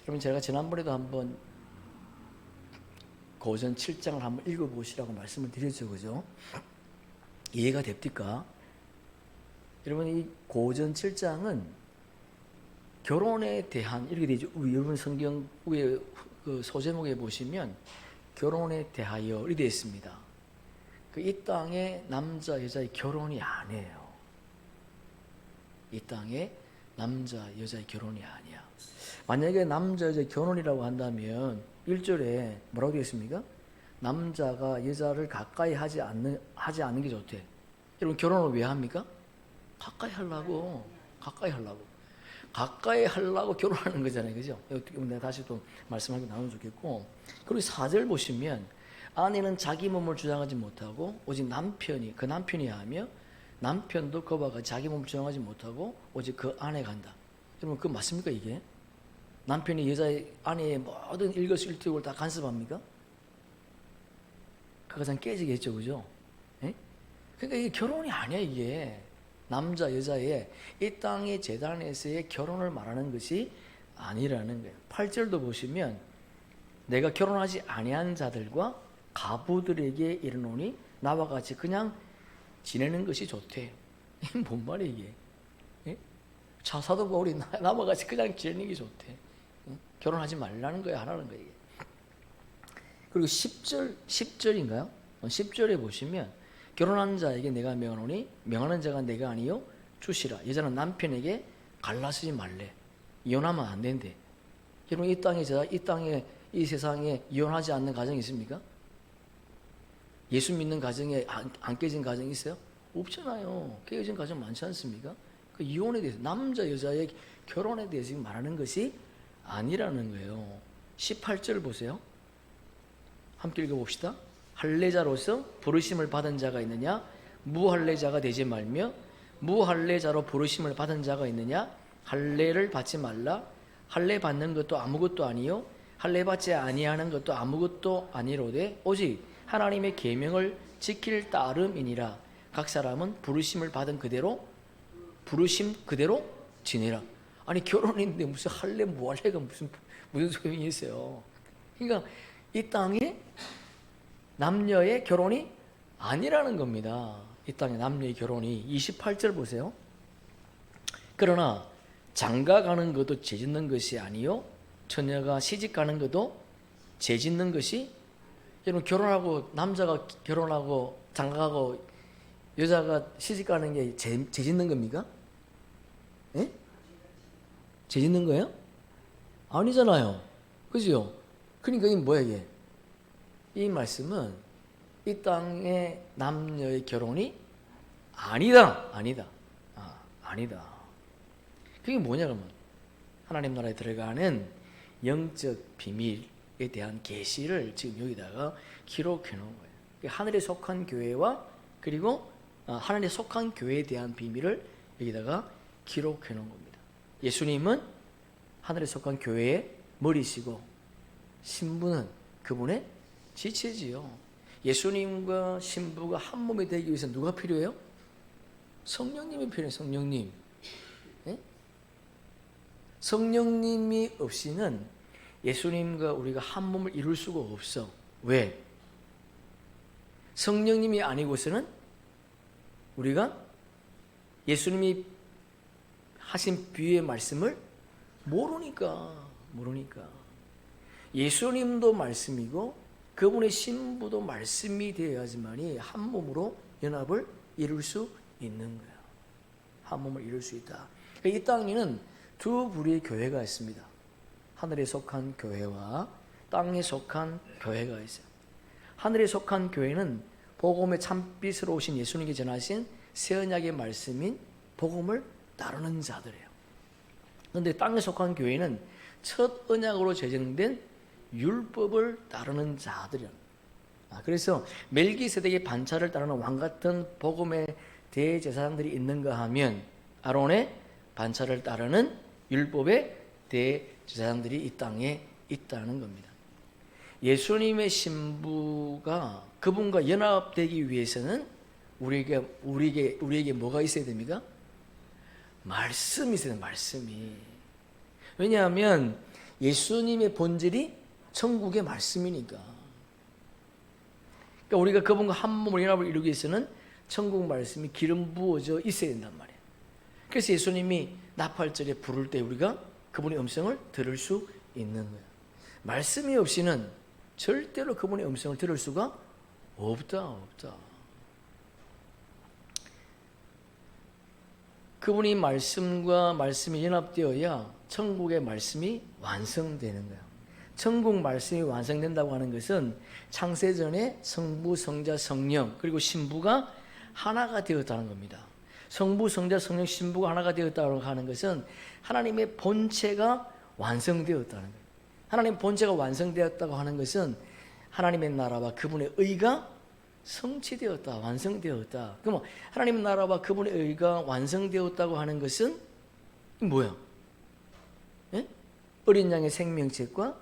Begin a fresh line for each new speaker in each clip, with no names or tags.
그러면 제가 지난번에도 한번 고전 7장을 한번 읽어보시라고 말씀을 드렸죠, 그죠? 이해가 됩니까? 여러분, 이 고전 7장은 결혼에 대한, 이렇게 되죠. 여러분 성경 위에 그 소제목에 보시면 결혼에 대하여 이렇게 되어 있습니다. 이 땅에 남자 여자의 결혼이 아니에요. 이 땅에 남자 여자의 결혼이 아니야. 만약에 남자 여자의 결혼이라고 한다면 1절에 뭐라고 되어 있습니까? 남자가 여자를 가까이 하지 않는 게 좋대. 여러분, 결혼을 왜 합니까? 가까이 하려고 결혼하는 거잖아요, 그죠? 내가 다시 또 말씀하게 나누면 좋겠고. 그리고 4절 보시면 아내는 자기 몸을 주장하지 못하고 오직 그 남편이 하며 남편도 그와 같이 자기 몸을 주장하지 못하고 오직 그 아내가 한다. 여러분, 그거 맞습니까, 이게? 남편이 여자의 아내의 모든 일거수일투족을 다 간섭합니까? 그 가장 깨지겠죠, 그죠? 예? 그러니까 이게 결혼이 아니야, 이게. 남자 여자의 이 땅의 제단에서의 결혼을 말하는 것이 아니라는 거예요. 8절도 보시면 내가 결혼하지 아니한 자들과 가부들에게 이르노니 나와 같이 그냥 지내는 것이 좋대. 이게 뭔 말이야, 이게? 예? 사도 바울이 나와 같이 그냥 지내는 게 좋대. 결혼하지 말라는 거야, 하라는 거야, 이게. 그리고 10절인가요? 10절에 보시면 결혼한 자에게 내가 명하노니 명하는 자가 내가 아니요 주시라. 여자는 남편에게 갈라서지 말래. 이혼하면 안 된대. 여러분, 이 땅에 이 세상에 이혼하지 않는 가정이 있습니까? 예수 믿는 가정에 안 깨진 가정이 있어요? 없잖아요. 깨진 가정 많지 않습니까? 그 이혼에 대해서, 남자 여자의 결혼에 대해서 지금 말하는 것이 아니라는 거예요. 18절 보세요. 함께 읽어봅시다. 할례자로서 부르심을 받은 자가 있느냐? 무할례자가 되지 말며 무할례자로 부르심을 받은 자가 있느냐? 할례를 받지 말라. 할례 받는 것도 아무것도 아니요 할례 받지 아니하는 것도 아무것도 아니로되 오직 하나님의 계명을 지킬 따름이니라. 각 사람은 부르심을 받은 그대로 부르심 그대로 지내라. 아니, 결혼인데 무슨 할례 무할례가 무슨 소용이 있어요? 그러니까 이 땅에 남녀의 결혼이 아니라는 겁니다. 이 땅에 남녀의 결혼이. 28절 보세요. 그러나 장가 가는 것도 죄짓는 것이 아니요 처녀가 시집 가는 것도 죄짓는 것이. 여러분, 결혼하고 남자가 결혼하고 장가가고 여자가 시집 가는 게 죄짓는 겁니까? 예? 죄짓는 거예요? 아니잖아요, 그죠? 그러니까 이게 뭐야, 이게? 이 말씀은 이 땅의 남녀의 결혼이 아니다. 그게 뭐냐, 그러면 하나님 나라에 들어가는 영적 비밀에 대한 계시를 지금 여기다가 기록해 놓은 거예요. 하늘에 속한 교회와 그리고 하늘에 속한 교회에 대한 비밀을 여기다가 기록해 놓은 겁니다. 예수님은 하늘에 속한 교회의 머리시고 신부는 그분의 지체지요. 예수님과 신부가 한 몸이 되기 위해서 누가 필요해요? 성령님이 필요해요. 성령님. 네? 성령님이 없이는 예수님과 우리가 한 몸을 이룰 수가 없어. 왜? 성령님이 아니고서는 우리가 예수님이 하신 비유의 말씀을 모르니까. 예수님도 말씀이고 그분의 신부도 말씀이 되어야지만이 한 몸으로 연합을 이룰 수 있는 거예요. 한 몸을 이룰 수 있다. 이 땅에는 두 부류의 교회가 있습니다. 하늘에 속한 교회와 땅에 속한 교회가 있어요. 하늘에 속한 교회는 복음의 참빛으로 오신 예수님께 전하신 새 언약의 말씀인 복음을 따르는 자들이에요. 그런데 땅에 속한 교회는 첫 언약으로 제정된 율법을 따르는 자들이야. 그래서 멜기세덱의 반차를 따르는 왕 같은 복음의 대제사장들이 있는가 하면 아론의 반차를 따르는 율법의 대제사장들이 이 땅에 있다는 겁니다. 예수님의 신부가 그분과 연합되기 위해서는 우리에게 뭐가 있어야 됩니까? 말씀이 있어야 돼요. 말씀이. 왜냐하면 예수님의 본질이 천국의 말씀이니까. 그러니까 우리가 그분과 한 몸을 연합을 이루기 위해서는 천국 말씀이 기름 부어져 있어야 된단 말이에요. 그래서 예수님이 나팔절에 부를 때 우리가 그분의 음성을 들을 수 있는 거예요. 말씀이 없이는 절대로 그분의 음성을 들을 수가 없다. 그분이 말씀과 말씀이 연합되어야 천국의 말씀이 완성되는 거예요. 천국 말씀이 완성된다고 하는 것은 창세전에 성부, 성자, 성령 그리고 신부가 하나가 되었다는 겁니다. 성부, 성자, 성령, 신부가 하나가 되었다고 하는 것은 하나님의 본체가 완성되었다는 거예요. 하나님의 본체가 완성되었다고 하는 것은 하나님의 나라와 그분의 의가 성취되었다, 완성되었다. 그럼 하나님의 나라와 그분의 의가 완성되었다고 하는 것은 뭐야? 예? 어린 양의 생명책과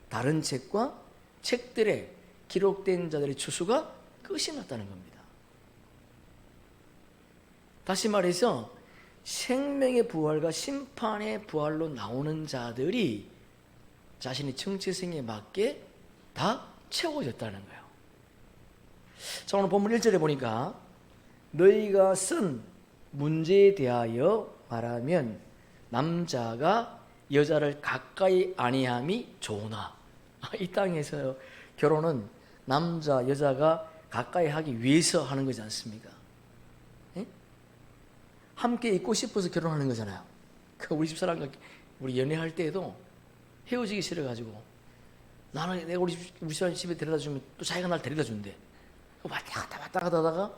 다른 책과 책들에 기록된 자들의 추수가 끝이 났다는 겁니다. 다시 말해서 생명의 부활과 심판의 부활로 나오는 자들이 자신의 정체성에 맞게 다 채워졌다는 거예요. 자, 오늘 본문 1절에 보니까 너희가 쓴 문제에 대하여 말하면 남자가 여자를 가까이 아니함이 좋으나, 이 땅에서 결혼은 남자 여자가 가까이 하기 위해서 하는 거지 않습니까? 예? 함께 있고 싶어서 결혼하는 거잖아요. 우리 집사람과 우리 연애할 때에도 헤어지기 싫어가지고 나는 내가 우리 집사람 집에 데려다 주면 또 자기가 날 데려다 준대. 왔다 갔다 하다가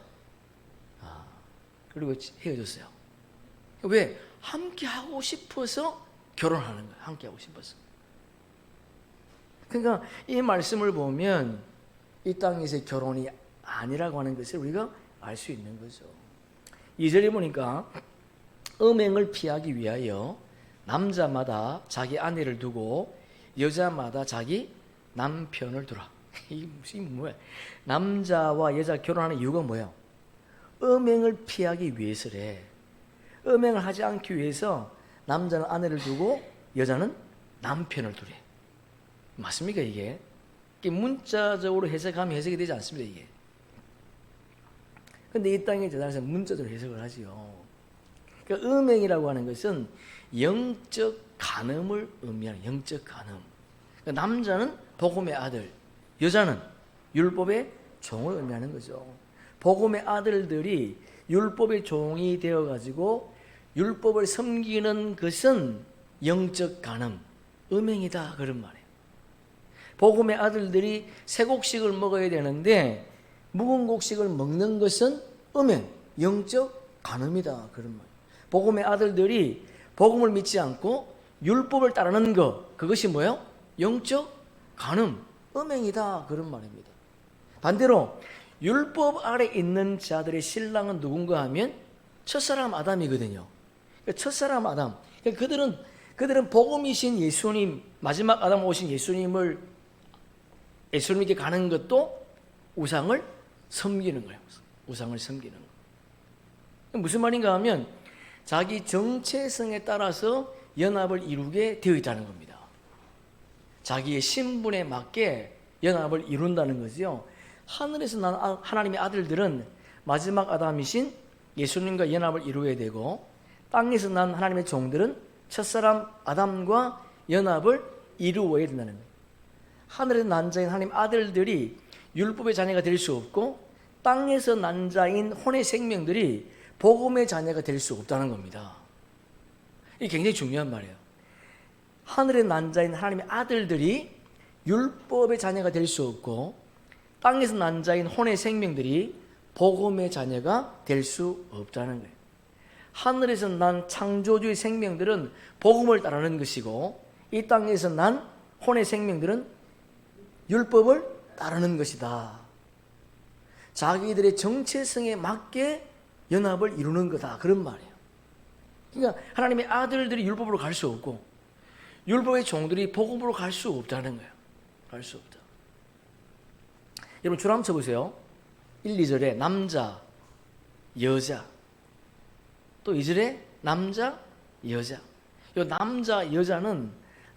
그리고 헤어졌어요. 왜? 함께 하고 싶어서 결혼하는 거예요. 함께 하고 싶어서. 그러니까 이 말씀을 보면 이 땅에서의 결혼이 아니라고 하는 것을 우리가 알 수 있는 거죠. 2절에 보니까 음행을 피하기 위하여 남자마다 자기 아내를 두고 여자마다 자기 남편을 두라. 이게 뭐야? 남자와 여자 결혼하는 이유가 뭐야? 음행을 피하기 위해서래. 음행을 하지 않기 위해서 남자는 아내를 두고 여자는 남편을 두래. 맞습니까 이게? 이게 문자적으로 해석하면 해석이 되지 않습니다 이게. 근데 이 땅의 재단에서 문자적으로 해석을 하지요. 그러니까 음행이라고 하는 것은 영적 간음을 의미하는 영적 간음. 그러니까 남자는 복음의 아들, 여자는 율법의 종을 의미하는 거죠. 복음의 아들들이 율법의 종이 되어가지고 율법을 섬기는 것은 영적 간음, 음행이다 그런 말이에요. 복음의 아들들이 새 곡식을 먹어야 되는데 묵은 곡식을 먹는 것은 음행, 영적 간음이다 그런 말이에요. 복음의 아들들이 복음을 믿지 않고 율법을 따르는 것, 그것이 뭐예요? 영적 간음, 음행이다 그런 말입니다. 반대로 율법 아래 있는 자들의 신랑은 누군가 하면 첫사람 아담이거든요. 첫사람 아담. 그들은 복음이신 예수님, 마지막 아담 오신 예수님께 가는 것도 우상을 섬기는 거예요. 우상을 섬기는 거. 무슨 말인가 하면 자기 정체성에 따라서 연합을 이루게 되어 있다는 겁니다. 자기의 신분에 맞게 연합을 이룬다는 거죠. 하늘에서 난 하나님의 아들들은 마지막 아담이신 예수님과 연합을 이루어야 되고, 땅에서 난 하나님의 종들은 첫사람 아담과 연합을 이루어야 된다는 거예요. 하늘에서 난 자인 하나님 아들들이 율법의 자녀가 될 수 없고, 땅에서 난 자인 혼의 생명들이 복음의 자녀가 될 수 없다는 겁니다. 이게 굉장히 중요한 말이에요. 하늘의 난 자인 하나님의 아들들이 율법의 자녀가 될 수 없고, 땅에서 난 자인 혼의 생명들이 복음의 자녀가 될 수 없다는 거예요. 하늘에서 난 창조주의 생명들은 복음을 따르는 것이고, 이 땅에서 난 혼의 생명들은 율법을 따르는 것이다. 자기들의 정체성에 맞게 연합을 이루는 거다 그런 말이에요. 그러니까 하나님의 아들들이 율법으로 갈 수 없고 율법의 종들이 복음으로 갈 수 없다는 거예요. 갈 수 없다. 여러분 줄 한번 쳐보세요. 1, 2절에 남자, 여자, 또 2절에 남자, 여자. 이 남자, 여자는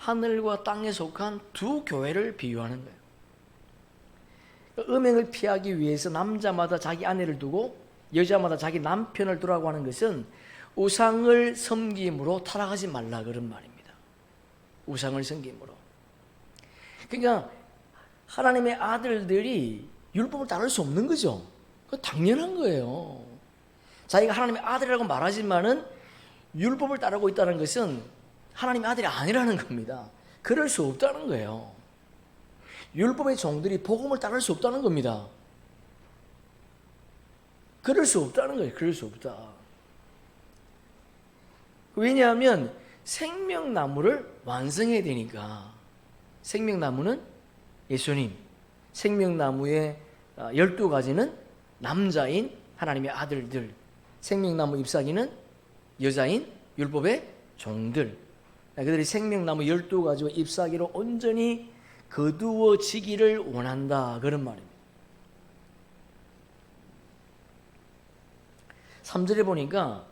하늘과 땅에 속한 두 교회를 비유하는 거예요. 음행을 피하기 위해서 남자마다 자기 아내를 두고 여자마다 자기 남편을 두라고 하는 것은 우상을 섬김으로 타락하지 말라 그런 말입니다. 우상을 섬김으로. 그러니까 하나님의 아들들이 율법을 따를 수 없는 거죠. 그거 당연한 거예요. 자기가 하나님의 아들이라고 말하지만은 율법을 따르고 있다는 것은 하나님의 아들이 아니라는 겁니다. 그럴 수 없다는 거예요. 율법의 종들이 복음을 따를 수 없다는 겁니다. 그럴 수 없다는 거예요. 그럴 수 없다. 왜냐하면 생명나무를 완성해야 되니까. 생명나무는 예수님, 생명나무의 12가지는 남자인 하나님의 아들들, 생명나무 잎사귀는 여자인 율법의 종들, 그들이 생명나무 12가지와 잎사귀로 온전히 거두어지기를 원한다 그런 말입니다. 3절에 보니까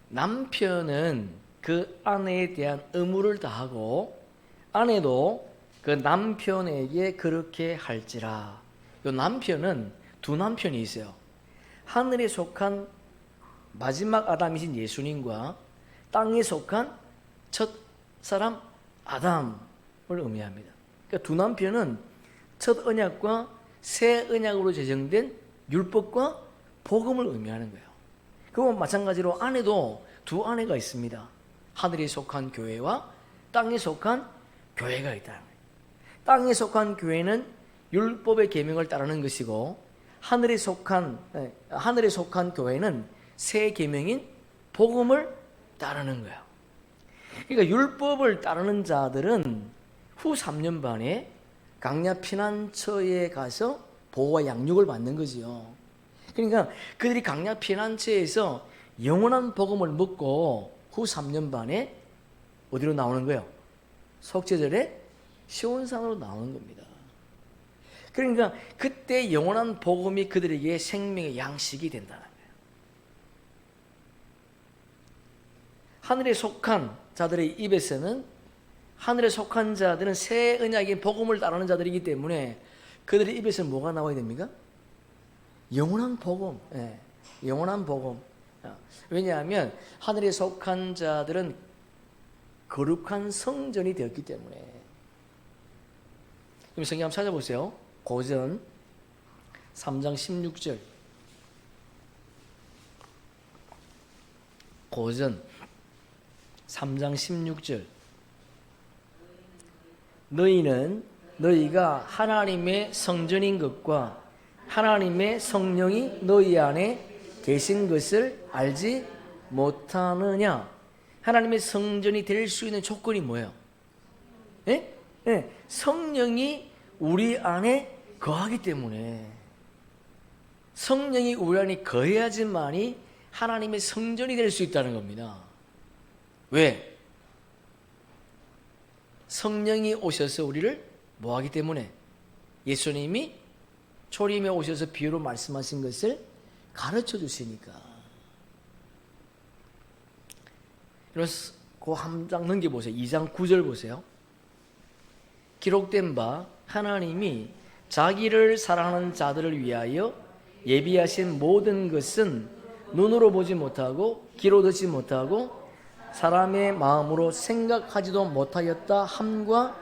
남편은 그 아내에 대한 의무를 다하고 아내도 그 남편에게 그렇게 할지라. 이 남편은 두 남편이 있어요. 하늘에 속한 마지막 아담이신 예수님과 땅에 속한 첫 사람 아담을 의미합니다. 그러니까 두 남편은 첫 언약과 새 언약으로 제정된 율법과 복음을 의미하는 거예요. 그와 마찬가지로 아내도 두 아내가 있습니다. 하늘에 속한 교회와 땅에 속한 교회가 있다는 거예요. 땅에 속한 교회는 율법의 계명을 따르는 것이고 하늘에 속한 교회는 새 계명인 복음을 따르는 거예요. 그러니까 율법을 따르는 자들은 후 3년 반에 강야 피난처에 가서 보호와 양육을 받는 거지요. 그러니까 그들이 강야 피난처에서 영원한 복음을 먹고 후 3년 반에 어디로 나오는 거예요? 속죄절에 시온산으로 나오는 겁니다. 그러니까 그때 영원한 복음이 그들에게 생명의 양식이 된다는 거예요. 하늘에 속한 자들의 입에서는 하늘에 속한 자들은 새 언약인 복음을 따르는 자들이기 때문에 그들의 입에서는 뭐가 나와야 됩니까? 영원한 복음. 예, 영원한 복음. 왜냐하면 하늘에 속한 자들은 거룩한 성전이 되었기 때문에. 그럼 성경 한번 찾아보세요. 고전 3장 16절. 고전 3장 16절. 너희는 너희가 하나님의 성전인 것과 하나님의 성령이 너희 안에 계신 것을 알지 못하느냐. 하나님의 성전이 될 수 있는 조건이 뭐예요? 예? 예. 성령이 우리 안에 거하기 때문에, 성령이 우리 안에 거해야지만이 하나님의 성전이 될 수 있다는 겁니다. 왜? 성령이 오셔서 우리를 뭐하기 때문에? 예수님이 초림에 오셔서 비유로 말씀하신 것을 가르쳐 주시니까. 그래서 그 한 장 넘겨보세요. 2장 9절 보세요. 기록된 바 하나님이 자기를 사랑하는 자들을 위하여 예비하신 모든 것은 눈으로 보지 못하고 귀로 듣지 못하고 사람의 마음으로 생각하지도 못하였다 함과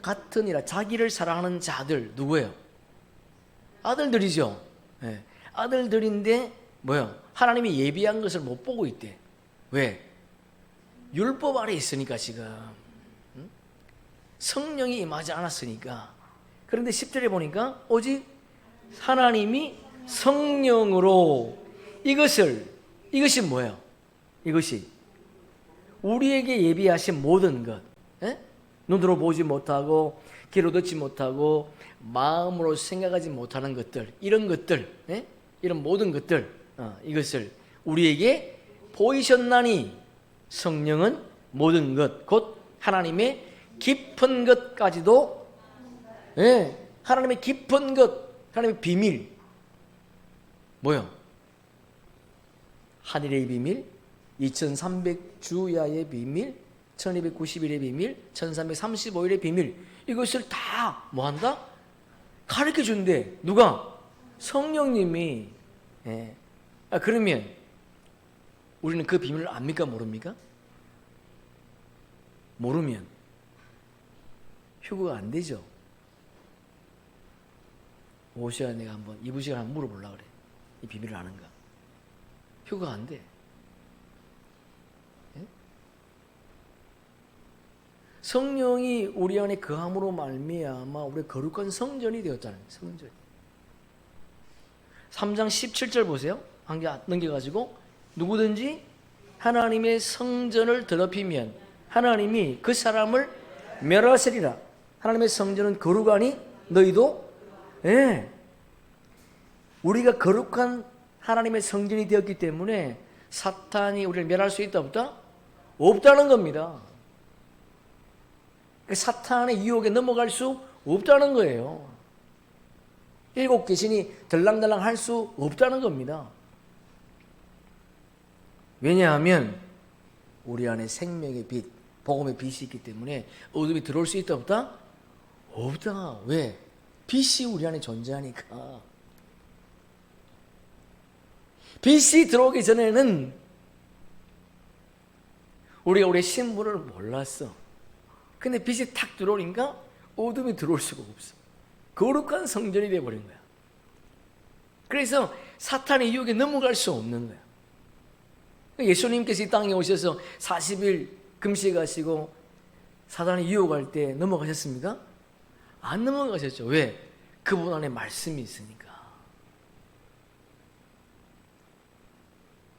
같으니라. 자기를 사랑하는 자들 누구예요? 아들들이죠. 네. 아들들인데 뭐요? 하나님이 예비한 것을 못 보고 있대. 왜? 율법 아래 있으니까 지금. 성령이 임하지 않았으니까. 그런데 10절에 보니까 오직 하나님이 성령으로 이것이 뭐예요? 이것이 우리에게 예비하신 모든 것, 에? 눈으로 보지 못하고 귀로 듣지 못하고 마음으로 생각하지 못하는 것들, 이런 것들, 에? 이런 모든 것들, 이것을 우리에게 보이셨나니 성령은 모든 것, 곧 하나님의 깊은 것까지도, 예, 하나님의 깊은 것, 하나님의 비밀, 뭐요? 하늘의 비밀, 2300주야의 비밀, 1290일의 비밀, 1335일의 비밀, 이것을 다 뭐한다? 가르쳐 준대. 누가? 성령님이. 예. 그러면 우리는 그 비밀을 압니까? 모릅니까? 모르면 휴거가 안 되죠. 오셔야 내가 한번 이부시간 한번 물어보려고 그래. 이 비밀을 아는가? 휴거가 안 돼. 예? 성령이 우리 안에 거함으로 말미암아 우리 거룩한 성전이 되었잖아요. 성전. 3장 17절 보세요. 한 개 넘겨가지고 누구든지 하나님의 성전을 더럽히면 하나님이 그 사람을 멸하시리라. 하나님의 성전은 거룩하니 너희도 예. 우리가 거룩한 하나님의 성전이 되었기 때문에 사탄이 우리를 멸할 수 있다 없다? 없다는 겁니다. 사탄의 유혹에 넘어갈 수 없다는 거예요. 일곱 귀신이 들랑달랑 할 수 없다는 겁니다. 왜냐하면 우리 안에 생명의 빛, 복음의 빛이 있기 때문에 어둠이 들어올 수 있다 없다? 없다. 왜? 빛이 우리 안에 존재하니까. 빛이 들어오기 전에는 우리가 우리의 신분을 몰랐어. 근데 빛이 탁 들어오니까 어둠이 들어올 수가 없어. 거룩한 성전이 되어버린 거야. 그래서 사탄의 유혹에 넘어갈 수 없는 거야. 예수님께서 이 땅에 오셔서 40일 금식하시고 사탄이 유혹할 때 넘어가셨습니까? 안 넘어가셨죠. 왜? 그분 안에 말씀이 있으니까.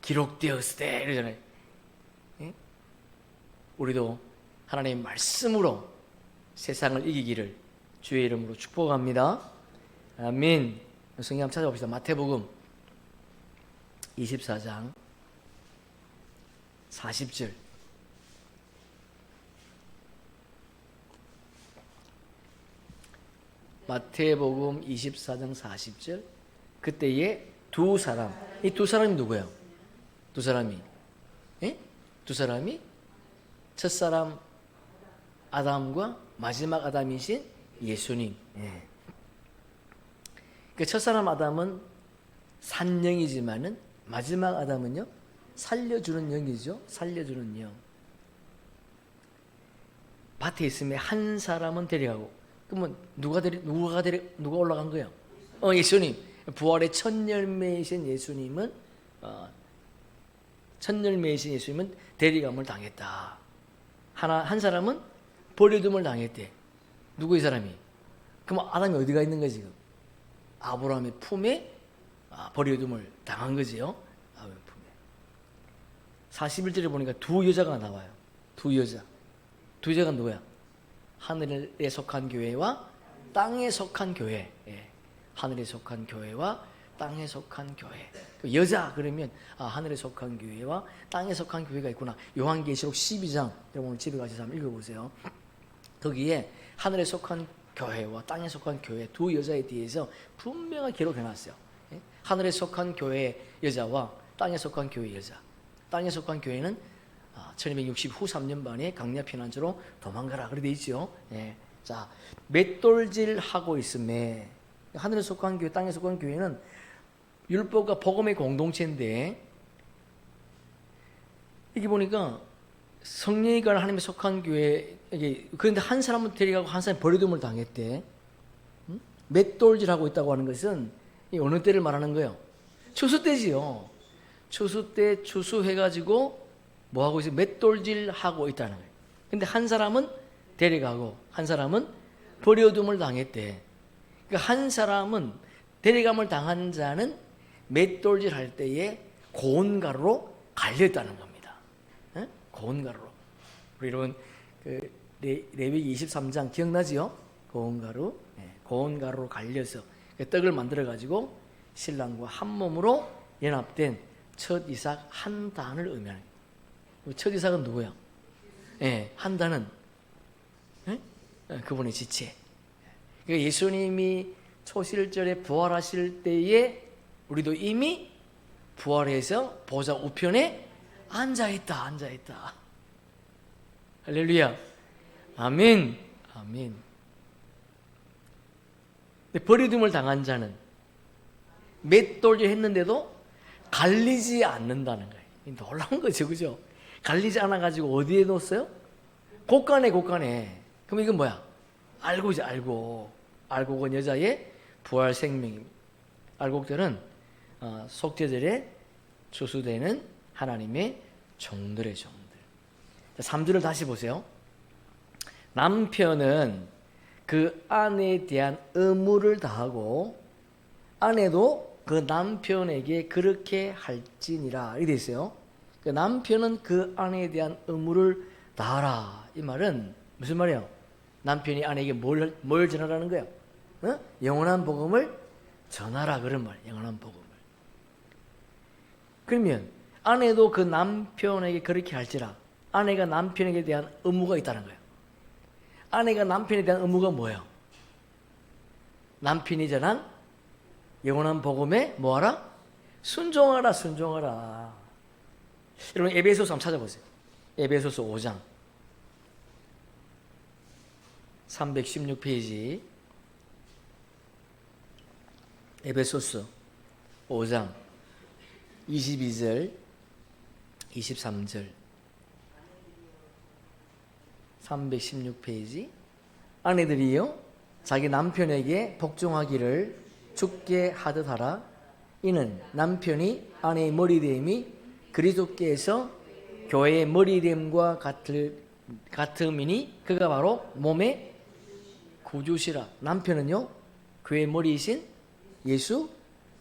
기록되었으되 이러잖아요. 예? 우리도 하나님의 말씀으로 세상을 이기기를 주의 이름으로 축복합니다. 아멘. 성경 한번 찾아봅시다. 마태복음 24장 40절. 마태복음 24장 40절. 그때에 두 사람. 이 두 사람이 누구예요? 두 사람이. 예? 두 사람이 첫사람 아담과 마지막 아담이신 예수님. 예. 그 첫사람 아담은 산영이지만은 마지막 아담은요 살려주는 영이죠. 살려주는 영. 밭에 있으면 한 사람은 데려가고, 그러면 누가 올라간 거예요? 예수님. 부활의 첫 열매이신 예수님은 대리감을 당했다. 한 사람은 버려둠을 당했대. 누구 이 사람이? 그럼 아담이 어디가 있는 거지 지금? 아브라함의 품에 버려둠을 당한 거지요. 아브라함의 품에. 41절에 보니까 두 여자가 나와요. 두 여자. 두 여자가 누구야? 하늘에 속한 교회와 땅에 속한 교회. 예. 하늘에 속한 교회와 땅에 속한 교회. 여자 그러면 하늘에 속한 교회와 땅에 속한 교회가 있구나. 요한계시록 12장 여러분 오늘 집에 가셔서 한번 읽어보세요. 거기에 하늘에 속한 교회와 땅에 속한 교회 두 여자에 대해서 분명하게 기록해놨어요. 예? 하늘에 속한 교회 여자와 땅에 속한 교회 여자. 땅에 속한 교회는 1260 후 3년 반에 강야 피난처로 도망가라 그렇게 돼 있죠. 예. 자, 맷돌질 하고 있음에 하늘에 속한 교회, 땅에 속한 교회는 율법과 복음의 공동체인데, 이게 보니까 성령이 관 하나님에 속한 교회, 그런데 한 사람은 데려가고 한 사람은 버려둠을 당했대. 맷돌질하고 있다고 하는 것은 어느 때를 말하는 거예요? 추수 때지요. 추수 때 추수해가지고 뭐 하고 있어요? 맷돌질하고 있다는 거예요. 근데 한 사람은 데려가고 한 사람은 버려둠을 당했대. 그러니까 한 사람은 데려감을 당한 자는 맷돌질 할 때에 고운 가루로 갈렸다는 겁니다. 에? 고운 가루로. 우리 여러분 레위기 23장 기억나지요? 고운 가루. 고운 가루로 갈려서 떡을 만들어 가지고 신랑과 한 몸으로 연합된 첫 이삭 한 단을 의미하는 거예요. 첫 이삭은 누구야? 한 단은 그분의 지체. 그러니까 예수님이 초실절에 부활하실 때에 우리도 이미 부활해서 보좌 우편에 앉아있다. 할렐루야. 아멘. 아멘. 근데 버리둠을 당한 자는 맷돌질 했는데도 갈리지 않는다는 거예요. 놀라운 거죠, 그죠? 갈리지 않아가지고 어디에 놓았어요? 곳간에, 곳간에. 그럼 이건 뭐야? 알고지, 알고. 알곡은 여자의 부활 생명입니다. 알곡들은 속죄절에 추수되는 하나님의 종들의 종들. 3절을 다시 보세요. 남편은 그 아내에 대한 의무를 다하고 아내도 그 남편에게 그렇게 할지니라. 이렇게 되어 있어요. 그 남편은 그 아내에 대한 의무를 다하라. 이 말은 무슨 말이에요? 남편이 아내에게 뭘 전하라는 거예요? 영원한 복음을 전하라, 그런 말. 영원한 복음을. 그러면 아내도 그 남편에게 그렇게 할지라. 아내가 남편에게 대한 의무가 있다는 거예요. 아내가 남편에 대한 의무가 뭐예요? 남편이 전한 영원한 복음에 뭐하라? 순종하라, 순종하라. 여러분 에베소서 한번 찾아보세요. 에베소서 5장 316페이지. 에베소서 5장 22절 23절 316페이지. 아내들이요 자기 남편에게 복종하기를 주께 하듯 하라. 이는 남편이 아내의 머리됨이 그리스도께서 교회의 머리됨과 같음이니 그가 바로 몸의 구주시라. 남편은요 교회의 머리이신 예수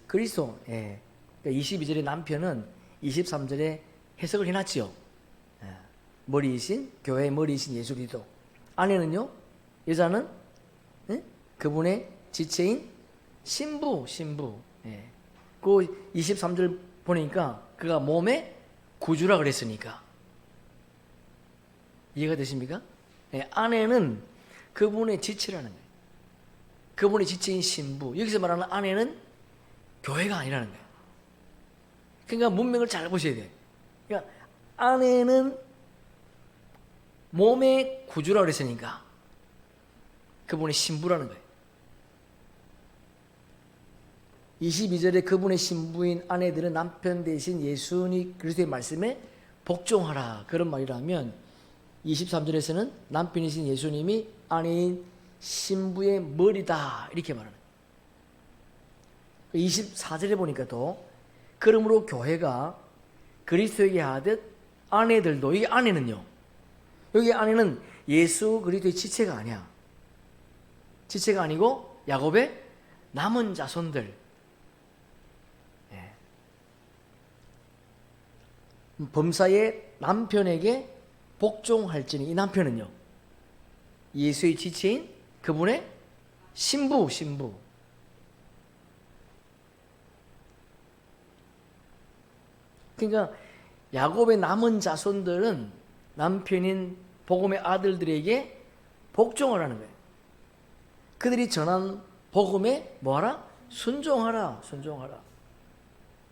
그리스도. 예. 그러니까 22절의 남편은 23절에 해석을 해놨지요. 예. 머리이신 교회의 머리이신 예수 그리스도. 아내는요 여자는 예? 그분의 지체인 신부. 예. 그 23절 보니까 그가 몸의 구주라 그랬으니까 이해가 되십니까? 예. 아내는 그분의 지체라는 거예요. 그분의 지체인 신부. 여기서 말하는 아내는 교회가 아니라는 거예요. 그러니까 문맥을 잘 보셔야 돼요. 그러니까 아내는 몸의 구주라 그랬으니까 그분의 신부라는 거예요. 22절에 그분의 신부인 아내들은 남편 대신 예수님 그리스도의 말씀에 복종하라. 그런 말이라면 23절에서는 남편이신 예수님이 아내인 신부의 머리다. 이렇게 말하는 거예요. 24절에 보니까 또 그러므로 교회가 그리스도에게 하듯 아내들도, 이 아내는요 여기 아내는 예수 그리스도의 지체가 아니야. 지체가 아니고 야곱의 남은 자손들. 예. 범사의 남편에게 복종할지니 이 남편은요 예수의 지체인 그분의 신부. 그러니까 야곱의 남은 자손들은 남편인 복음의 아들들에게 복종을 하는 거예요. 그들이 전한 복음에 뭐하라? 순종하라.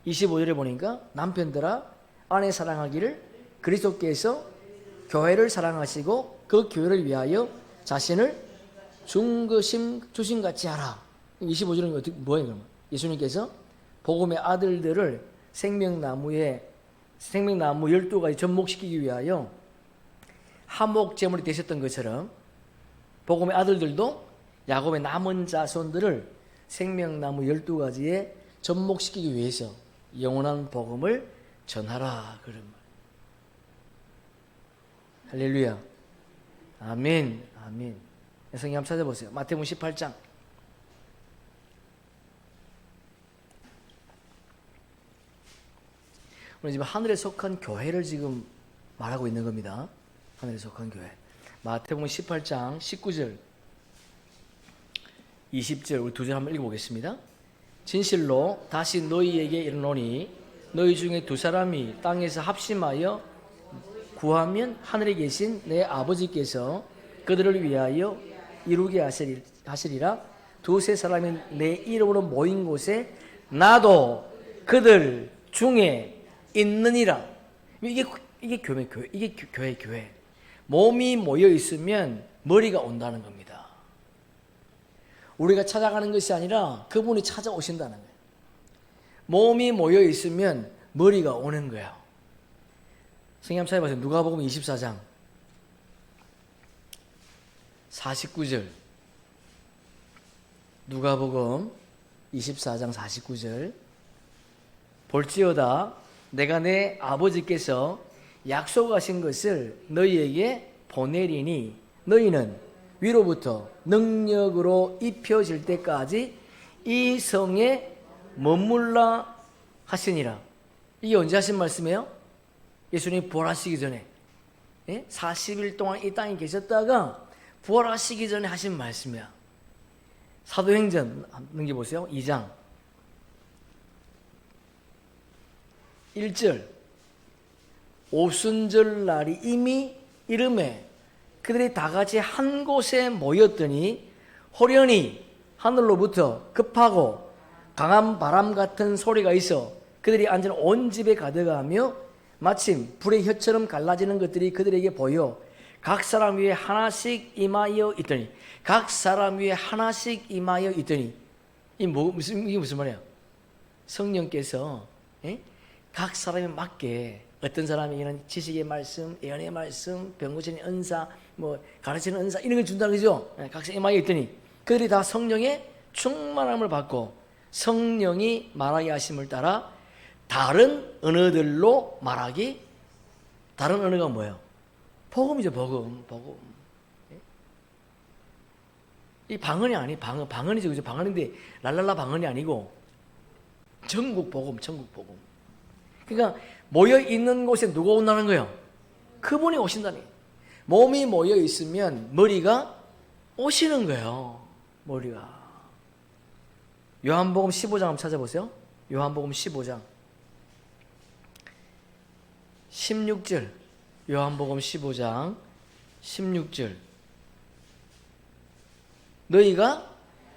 25절에 보니까 남편들아 아내 사랑하기를 그리스도께서 교회를 사랑하시고 그 교회를 위하여 자신을 주심같이 하라. 25절은 어떻게 뭐예요 그러면? 예수님께서 복음의 아들들을 생명나무 12가지 접목시키기 위하여 화목 제물이 되셨던 것처럼 복음의 아들들도 야곱의 남은 자손들을 생명나무 12가지에 접목시키기 위해서 영원한 복음을 전하라. 그런 말. 할렐루야. 아멘. 성경 한번 찾아보세요. 마태복음 18장. 오늘 지금 하늘에 속한 교회를 지금 말하고 있는 겁니다. 하늘에 속한 교회. 마태복음 18장 19절 20절 우리 두 절 한번 읽어보겠습니다. 진실로 다시 너희에게 이르노니 너희 중에 두 사람이 땅에서 합심하여 구하면 하늘에 계신 내 아버지께서 그들을 위하여 이루게 하시리라. 두세 사람이 내 이름으로 모인 곳에 나도 그들 중에 있느니라. 이게 교회. 몸이 모여 있으면 머리가 온다는 겁니다. 우리가 찾아가는 것이 아니라 그분이 찾아오신다는 거예요. 몸이 모여 있으면 머리가 오는 거예요. 성경 한번 찾아보세요. 누가복음 24장 49절. 누가복음 24장 49절. 볼지어다 내가 내 아버지께서 약속하신 것을 너희에게 보내리니 너희는 위로부터 능력으로 입혀질 때까지 이 성에 머물라 하시니라. 이게 언제 하신 말씀이에요? 예수님이 부활하시기 전에 40일 동안 이 땅에 계셨다가 부활하시기 전에 하신 말씀이야. 사도행전 넘겨보세요. 2장 1절. 오순절 날이 이미 이름에 그들이 다 같이 한 곳에 모였더니 호련히 하늘로부터 급하고 강한 바람 같은 소리가 있어 그들이 앉은 온 집에 가득하며 마침 불의 혀처럼 갈라지는 것들이 그들에게 보여 각 사람 위에 하나씩 임하여 있더니 각 사람 위에 하나씩 임하여 있더니 이게 무슨 말이야? 성령께서 각 사람에 맞게 어떤 사람에게는 지식의 말씀, 예언의 말씀, 병고치는 은사, 가르치는 은사 이런 걸 준다는 거죠. 각 사람에 임하여 있더니 그들이 다 성령의 충만함을 받고 성령이 말하게 하심을 따라 다른 언어들로 말하기. 다른 언어가 뭐예요? 복음이죠. 복음. 이 방언이 아니 방언이죠. 그죠? 방언인데 랄랄라 방언이 아니고 전국 복음. 그러니까 모여 있는 곳에 누가 온다는 거예요? 그분이 오신다니. 몸이 모여 있으면 머리가 오시는 거예요. 머리가. 요한복음 15장 한번 찾아보세요. 요한복음 15장 16절. 요한복음 15장 16절. 너희가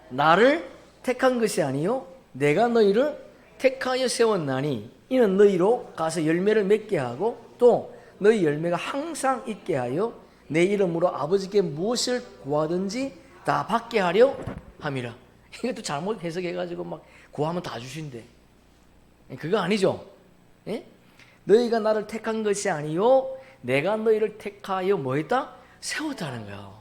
나를 택한 것이 아니요 내가 너희를 택하여 세웠나니 이는 너희로 가서 열매를 맺게 하고 또 너희 열매가 항상 있게 하여 내 이름으로 아버지께 무엇을 구하든지 다 받게 하려 함이라. 이것도 잘못 해석해가지고 막 구하면 다 주신대. 그거 아니죠. 너희가 나를 택한 것이 아니요 내가 너희를 택하여 뭐했다? 세웠다는 거예요.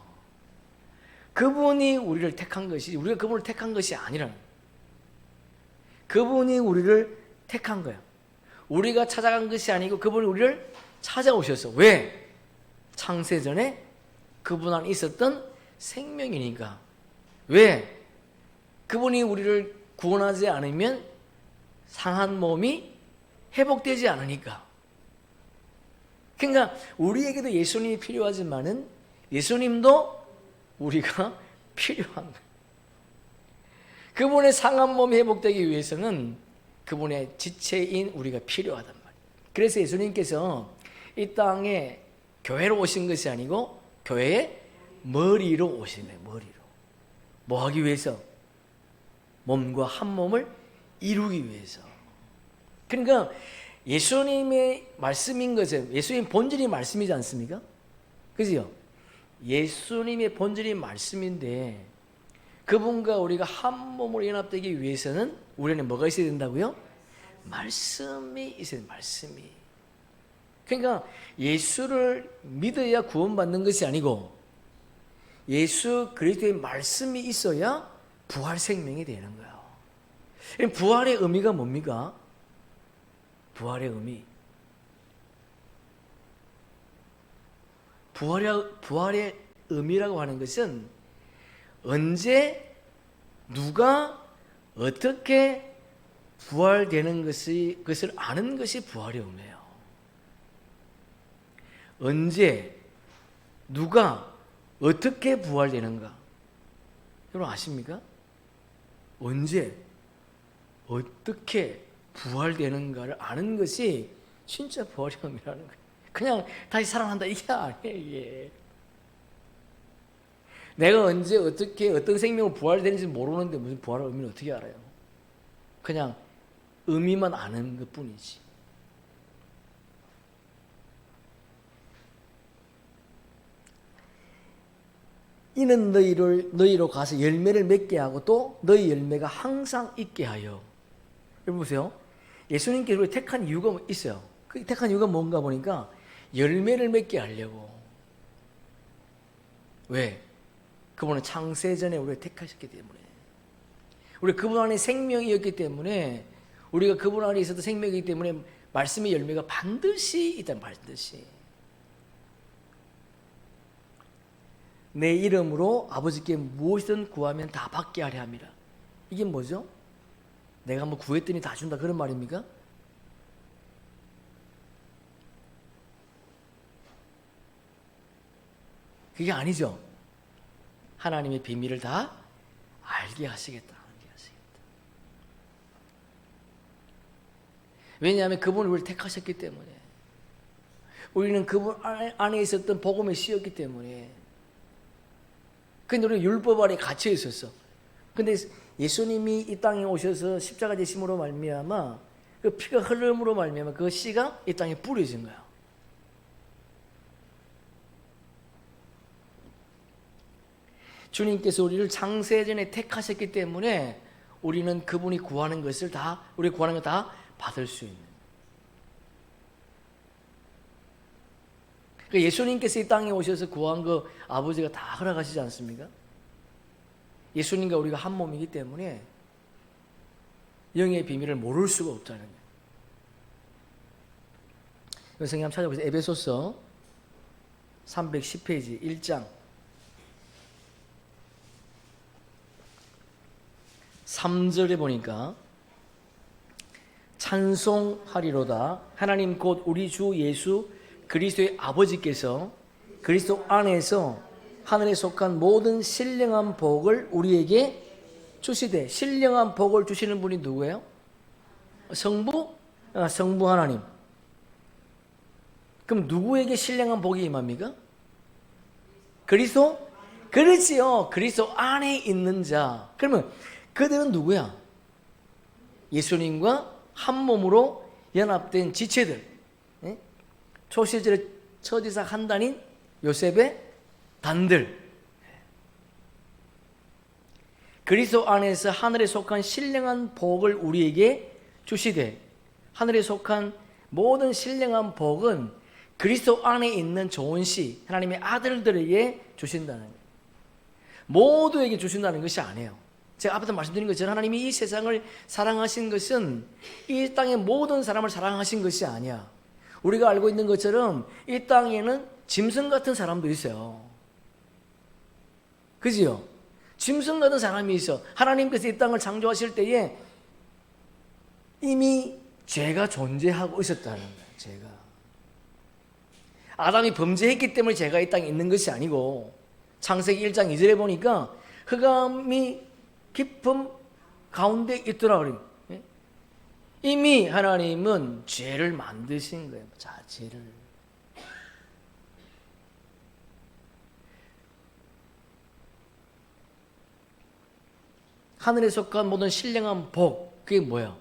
그분이 우리를 택한 것이 우리가 그분을 택한 것이 아니라는 거예요. 그분이 우리를 택한 거예요. 우리가 찾아간 것이 아니고 그분이 우리를 찾아오셨어. 왜? 창세전에 그분 안에 있었던 생명이니까. 왜? 그분이 우리를 구원하지 않으면 상한 몸이 회복되지 않으니까. 그러니까 우리에게도 예수님이 필요하지만은 예수님도 우리가 필요한 거예요. 그분의 상한 몸이 회복되기 위해서는 그분의 지체인 우리가 필요하단 말이에요. 그래서 예수님께서 이 땅에 교회로 오신 것이 아니고 교회의 머리로 오신 거예요. 머리로. 뭐 하기 위해서? 몸과 한 몸을 이루기 위해서. 그러니까 예수님의 말씀인 것은 예수님 본질이 말씀이지 않습니까? 그죠? 예수님의 본질이 말씀인데 그분과 우리가 한 몸으로 연합되기 위해서는 우리는 뭐가 있어야 된다고요? 말씀이 있어야 돼요. 말씀이. 그러니까 예수를 믿어야 구원받는 것이 아니고 예수 그리스도의 말씀이 있어야 부활 생명이 되는 거예요. 부활의 의미가 뭡니까? 부활의 의미. 부활의 의미라고 하는 것은 언제 누가 어떻게 부활되는 것을 아는 것이 부활의 의미예요. 언제 누가 어떻게 부활되는가? 여러분 아십니까? 언제 어떻게 부활되는가를 아는 것이 진짜 부활의 의미라는 거예요. 그냥 다시 살아난다 이게 아니에요. 이게. 내가 언제 어떻게 어떤 생명으로 부활되는지 모르는데 무슨 부활의 의미를 어떻게 알아요? 그냥 의미만 아는 것뿐이지. 이는 너희로 가서 열매를 맺게 하고 또 너희 열매가 항상 있게 하여. 여러분 보세요. 예수님께서 우리 택한 이유가 있어요. 그 택한 이유가 뭔가 보니까 열매를 맺게 하려고. 왜? 그분은 창세전에 우리를 택하셨기 때문에. 우리 그분 안에 생명이었기 때문에, 우리가 그분 안에 있어도 생명이기 때문에 말씀의 열매가 반드시 있다. 반드시. 내 이름으로 아버지께 무엇이든 구하면 다 받게 하려 함이라. 이게 뭐죠? 내가 뭐 구했더니 다 준다 그런 말입니까? 그게 아니죠. 하나님의 비밀을 다 알게 하시겠다. 왜냐하면 그분을 우리를 택하셨기 때문에, 우리는 그분 안에 있었던 복음에 씌었기 때문에. 근데 우리는 율법 아래 갇혀 있었어. 근데 예수님이 이 땅에 오셔서 십자가 지심으로 말미암아 그 피가 흐름으로 말미암아 그 씨가 이 땅에 뿌려진 거야. 주님께서 우리를 창세전에 택하셨기 때문에 우리는 그분이 구하는 것을 다, 우리 구하는 것 다 받을 수 있는. 그러니까 예수님께서 이 땅에 오셔서 구한 거 아버지가 다 허락하시지 않습니까? 예수님과 우리가 한 몸이기 때문에 영의 비밀을 모를 수가 없다는 거예요. 성경 한번 찾아보세요. 에베소서 310페이지 1장 3절에 보니까 찬송하리로다 하나님 곧 우리 주 예수 그리스도의 아버지께서 그리스도 안에서 하늘에 속한 모든 신령한 복을 우리에게 주시되. 신령한 복을 주시는 분이 누구예요? 성부 하나님. 그럼 누구에게 신령한 복이 임합니까? 그리스도? 그렇지요. 그리스도 안에 있는 자. 그러면 그들은 누구야? 예수님과 한 몸으로 연합된 지체들. 초실절의 처지삭 한 단인 요셉의 단들. 그리스도 안에서 하늘에 속한 신령한 복을 우리에게 주시되. 하늘에 속한 모든 신령한 복은 그리스도 안에 있는 좋은 씨, 하나님의 아들들에게 주신다는 거예요. 모두에게 주신다는 것이 아니에요. 제가 앞에서 말씀드린 것처럼 하나님이 이 세상을 사랑하신 것은 이 땅의 모든 사람을 사랑하신 것이 아니야. 우리가 알고 있는 것처럼 이 땅에는 짐승 같은 사람도 있어요. 그지요? 짐승 같은 사람이 있어. 하나님께서 이 땅을 창조하실 때에 이미 죄가 존재하고 있었다는 거예요. 죄가. 아담이 범죄했기 때문에 죄가 이 땅에 있는 것이 아니고, 창세기 1장 2절에 보니까 흑암이 깊은 가운데 있더라 그래요. 이미 하나님은 죄를 만드신 거예요. 자, 죄를. 하늘에 속한 모든 신령한 복, 그게 뭐야?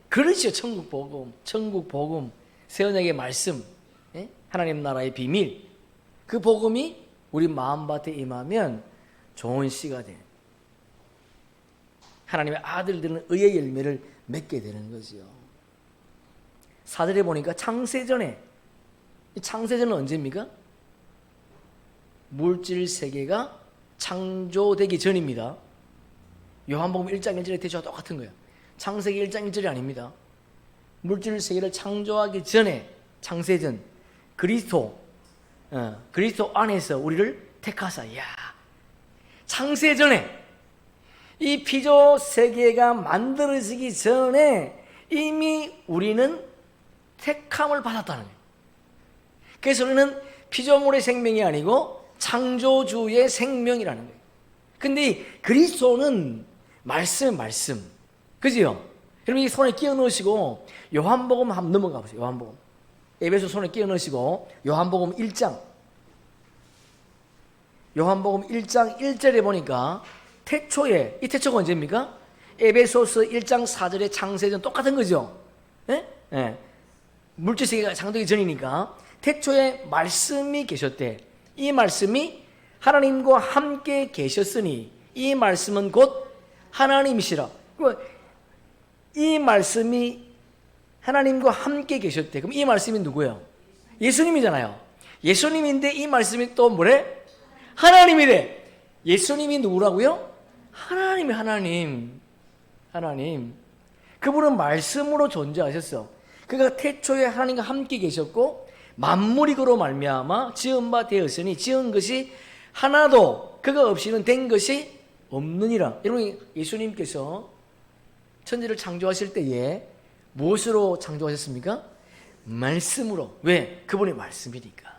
그렇죠. 천국 복음, 새 언약의 말씀, 하나님 나라의 비밀. 그 복음이 우리 마음밭에 임하면 좋은 씨가 돼. 하나님의 아들들은 의의 열매를 맺게 되는 거지요. 4절에 보니까 창세전에, 이 창세전은 언제입니까? 물질 세계가 창조되기 전입니다. 요한복음 1장 1절의 대조와 똑같은 거예요. 창세기 1장 1절이 아닙니다. 물질 세계를 창조하기 전에, 창세전, 그리스도 안에서 우리를 택하사. 이야, 창세전에, 이 피조 세계가 만들어지기 전에 이미 우리는 택함을 받았다는 거예요. 그래서 우리는 피조물의 생명이 아니고 창조주의 생명이라는 거예요. 근데 이 그리스도는 말씀. 그지요? 여러분 이 손에 끼워 넣으시고 요한복음 한번 넘어가 보세요. 요한복음. 에베소 손에 끼워 넣으시고 요한복음 1장. 요한복음 1장 1절에 보니까 태초에, 이 태초가 언제입니까? 에베소서 1장 4절의 창세전 똑같은 거죠. 물질세계가 창조되기 전이니까 태초에 말씀이 계셨대. 이 말씀이 하나님과 함께 계셨으니 이 말씀은 곧 하나님이시라. 이 말씀이 하나님과 함께 계셨대. 그럼 이 말씀이 누구예요? 예수님이잖아요. 예수님인데 이 말씀이 또 뭐래? 하나님이래. 예수님이 누구라고요? 하나님이 하나님. 그분은 말씀으로 존재하셨어. 그가 태초에 하나님과 함께 계셨고 만물이 그로 말미암아 지은 바 되었으니 지은 것이 하나도 그가 없이는 된 것이 없느니라. 여러분, 예수님께서 천지를 창조하실 때에 무엇으로 창조하셨습니까? 말씀으로. 왜? 그분이 말씀이니까.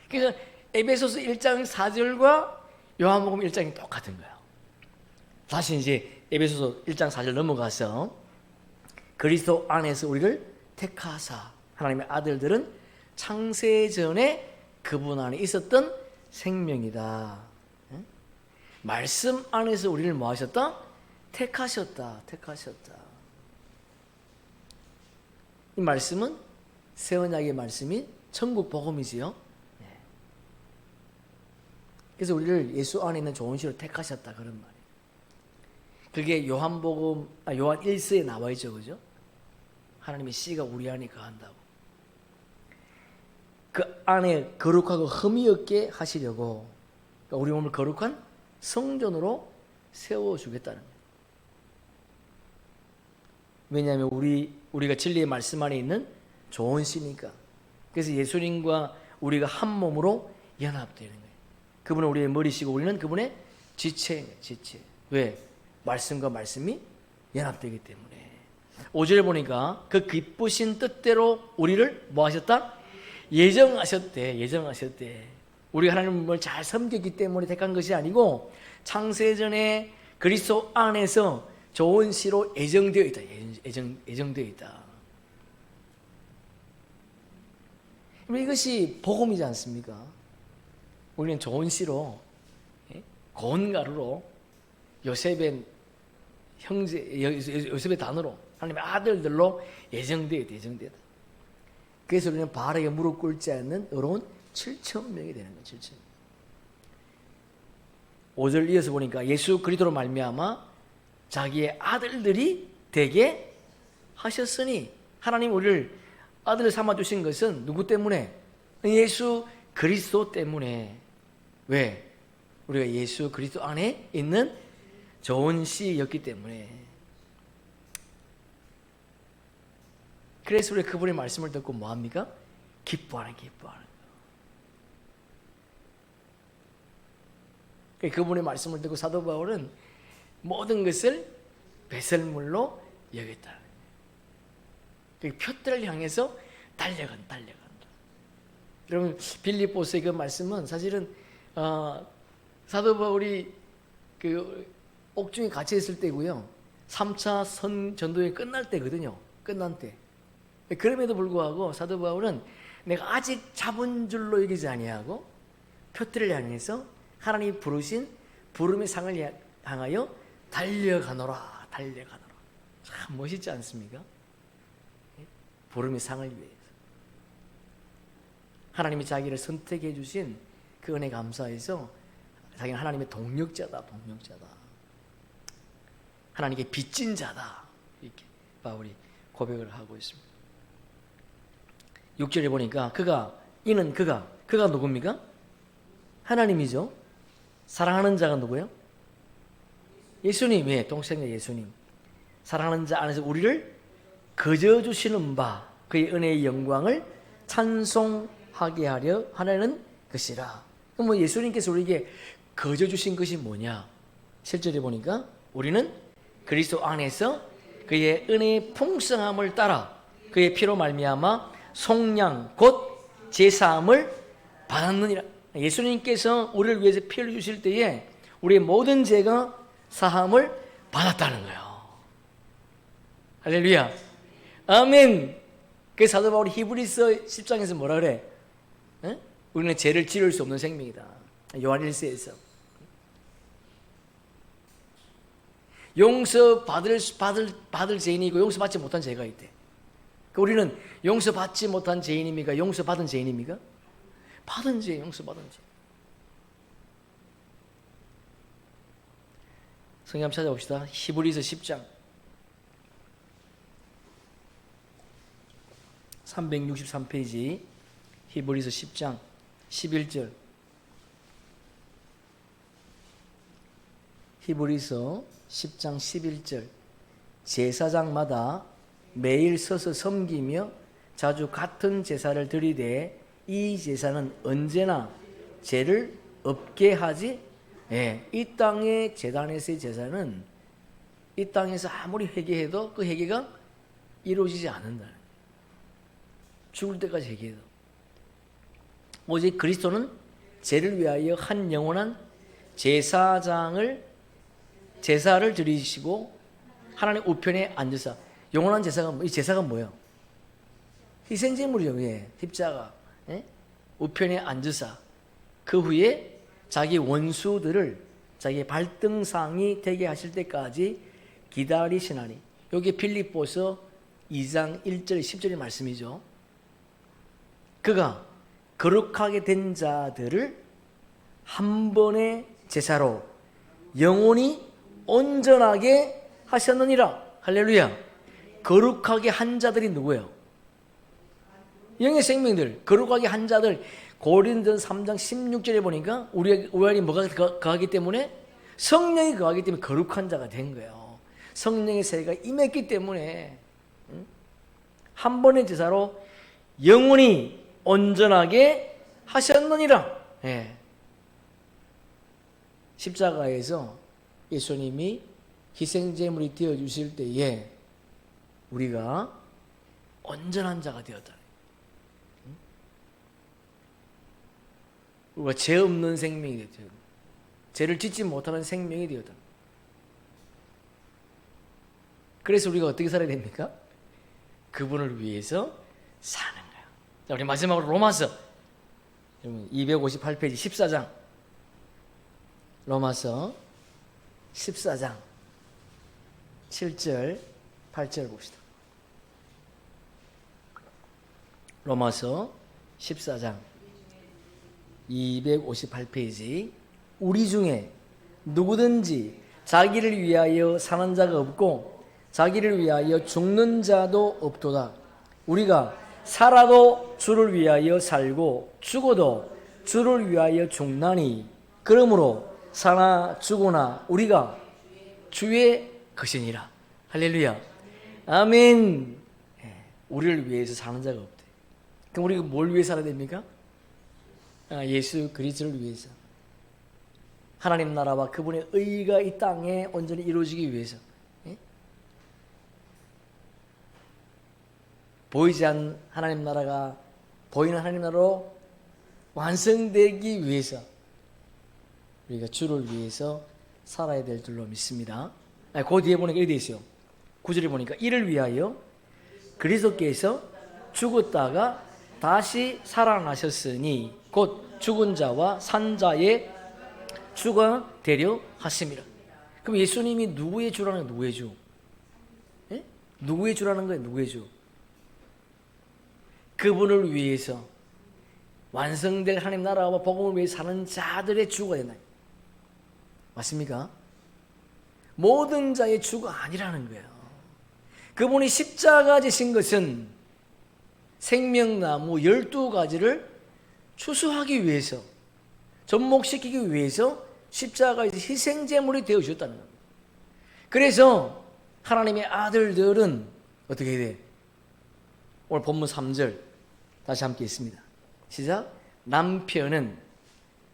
그래서 에베소서 1장 4절과 요한복음 1장이 똑같은 거예요. 다시 이제 에베소서 1장 4절 넘어가서 그리스도 안에서 우리를 택하사 하나님의 아들들은 창세 전에 그분 안에 있었던 생명이다. 말씀 안에서 우리를 뭐 하셨다? 택하셨다. 이 말씀은 새 언약의 말씀인 천국 복음이지요. 그래서 우리를 예수 안에 있는 좋은 씨로 택하셨다 그런 말이에요. 그게 요한 1서에 나와 있죠, 그죠? 하나님의 씨가 우리 안에 거한다고. 그 안에 거룩하고 흠이 없게 하시려고, 그러니까 우리 몸을 거룩한 성전으로 세워주겠다는 거예요. 왜냐하면 우리가 진리의 말씀 안에 있는 좋은 씨니까. 그래서 예수님과 우리가 한 몸으로 연합되는 거예요. 그분은 우리의 머리시고 우리는 그분의 지체예요. 왜? 말씀과 말씀이 연합되기 때문에. 5절에 보니까 그 기쁘신 뜻대로 우리를 뭐 하셨다? 예정하셨대. 우리가 하나님을 잘 섬겼기 때문에 택한 것이 아니고 창세전에 그리스도 안에서 좋은 씨로 예정되어 있다. 예정되어 있다. 이것이 복음이지 않습니까? 우리는 좋은 씨로, 고운 가루로, 요셉의 단으로, 하나님의 아들들로 예정되어 있다. 그래서 우리는 바알에게 무릎 꿇지 않는 의로운 7,000명이 되는 거예요. 7,000명. 5절 이어서 보니까 예수 그리스도로 말미암아 자기의 아들들이 되게 하셨으니, 하나님 우리를 아들을 삼아주신 것은 누구 때문에? 예수 그리스도 때문에. 왜? 우리가 예수 그리스도 안에 있는 좋은 씨였기 때문에. 그래서 우리 그분의 말씀을 듣고 뭐합니까? 기뻐하는 그분의 말씀을 듣고 사도 바울은 모든 것을 배설물로 여겼다. 표대를 향해서 달려간다. 여러분, 빌립보서의 그 말씀은 사실은 사도 바울이 그 옥중에 갇혀 있을 때고요. 3차 전도회 끝날 때거든요. 끝난 때. 그럼에도 불구하고 사도 바울은 내가 아직 잡은 줄로 여기지 아니하고 표대를 향해서 하나님이 부르신 부름의 상을 향하여 달려가노라. 참 멋있지 않습니까? 부름의 상을 위해서. 하나님이 자기를 선택해 주신 그 은혜 감사해서 자기는 하나님의 동력자다. 하나님께 빚진 자다. 이렇게 바울이 고백을 하고 있습니다. 6절에 보니까 그가 누굽니까? 하나님이죠. 사랑하는 자가 누구예요? 예수님. 동생의 예수님. 사랑하는 자 안에서 우리를 거저 주시는 바 그의 은혜의 영광을 찬송하게 하려 하려는 것이라. 그럼 예수님께서 우리에게 거저 주신 것이 뭐냐? 7절에 보니까 우리는 그리스도 안에서 그의 은혜의 풍성함을 따라 그의 피로 말미암아 속량 곧 제사함을 받았느니라. 예수님께서 우리를 위해서 피를 주실 때에 우리의 모든 죄가 사함을 받았다는 거예요. 할렐루야. 아멘. 그 사도 바울이 히브리서 10장에서 뭐라 그래? 우리는 죄를 지을 수 없는 생명이다. 요한 1서에서 용서 받을 죄인이고 용서받지 못한 죄가 있대. 우리는 용서받지 못한 죄인입니까? 용서받은 죄인입니까? 받은 죄, 용서받은 죄. 성경 한번 찾아봅시다. 히브리서 10장 363페이지 히브리서 10장 11절. 히브리서 10장 11절. 제사장마다 매일 서서 섬기며 자주 같은 제사를 드리되 이 제사는 언제나 죄를 없게 하지. 이 땅의 제단에서의 제사는 이 땅에서 아무리 회개해도 그 회개가 이루어지지 않는다. 죽을 때까지 회개해도. 오직 그리스도는 죄를 위하여 한 영원한 제사를 드리시고 하나님 우편에 앉으사. 영원한 제사가, 이 제사가 뭐예요? 희생제물이요. 예, 십자가. 예? 우편에 앉으사. 그 후에 자기 원수들을 자기 발등상이 되게 하실 때까지 기다리시나니. 여기 빌립보서 2장 1절 10절의 말씀이죠. 그가 거룩하게 된 자들을 한 번의 제사로 영원히 온전하게 하셨느니라. 할렐루야. 거룩하게 한 자들이 누구예요? 영의 생명들. 거룩하게 한 자들. 고린도전서 3장 16절에 보니까 우리 안에 뭐가 거하기 때문에? 성령이 거하기 때문에 거룩한 자가 된 거예요. 성령의 세례가 임했기 때문에 한 번의 제사로 영원히 온전하게 하셨느니라. 예. 십자가에서 예수님이 희생제물이 되어 주실 때에 우리가 온전한 자가 되었다. 우리가 죄 없는 생명이 되었다. 죄를 짓지 못하는 생명이 되었다. 그래서 우리가 어떻게 살아야 됩니까? 그분을 위해서 사는 거야. 자, 우리 마지막으로 로마서 258페이지 14장. 로마서 14장 7절 8절 봅시다. 로마서 14장 258페이지. 우리 중에 누구든지 자기를 위하여 사는 자가 없고 자기를 위하여 죽는 자도 없도다. 우리가 살아도 주를 위하여 살고 죽어도 주를 위하여 죽나니 그러므로 사나 죽으나 우리가 주의 것이니라. 할렐루야. 아멘. 우리를 위해서 사는 자가 없대. 그럼 우리가 뭘 위해 살아야 됩니까? 예수 그리스도를 위해서. 하나님 나라와 그분의 의가 이 땅에 온전히 이루어지기 위해서. 보이지 않는 하나님 나라가 보이는 하나님 나라로 완성되기 위해서 우리가 주를 위해서 살아야 될 줄로 믿습니다. 그 뒤에 보니까 이렇게 되어 있어요. 9절에 보니까 이를 위하여 그리스도께서 죽었다가 다시 살아나셨으니 곧 죽은 자와 산 자의 주가 되려 하심이라. 그럼 예수님이 누구의 주라는 거예요? 누구의 주? 예? 누구의 주라는 거예요? 누구의 주? 그분을 위해서 완성될 하나님 나라와 복음을 위해 사는 자들의 주가 되나요? 맞습니까? 모든 자의 주가 아니라는 거예요. 그분이 십자가 지신 것은 생명나무 12가지를 추수하기 위해서, 접목시키기 위해서 십자가에서 희생제물이 되어주셨다는 겁니다. 그래서 하나님의 아들들은 어떻게 해야 돼? 오늘 본문 3절 다시 함께 있습니다. 시작. 남편은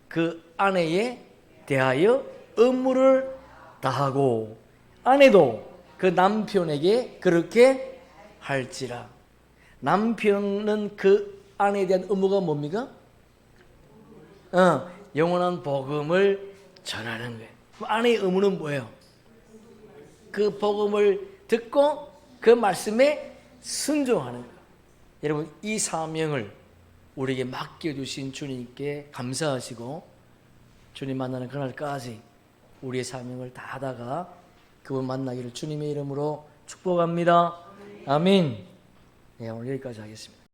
그 아내에 대하여 의무를 다하고 아내도 그 남편에게 그렇게 할지라. 남편은 그 아내에 대한 의무가 뭡니까? 영원한 복음을 전하는 거예요. 아내의 의무는 뭐예요? 그 복음을 듣고 그 말씀에 순종하는 거예요. 여러분, 이 사명을 우리에게 맡겨주신 주님께 감사하시고 주님 만나는 그날까지 우리의 사명을 다하다가 그분 만나기를 주님의 이름으로 축복합니다. 아멘. 예, 오늘 여기까지 하겠습니다.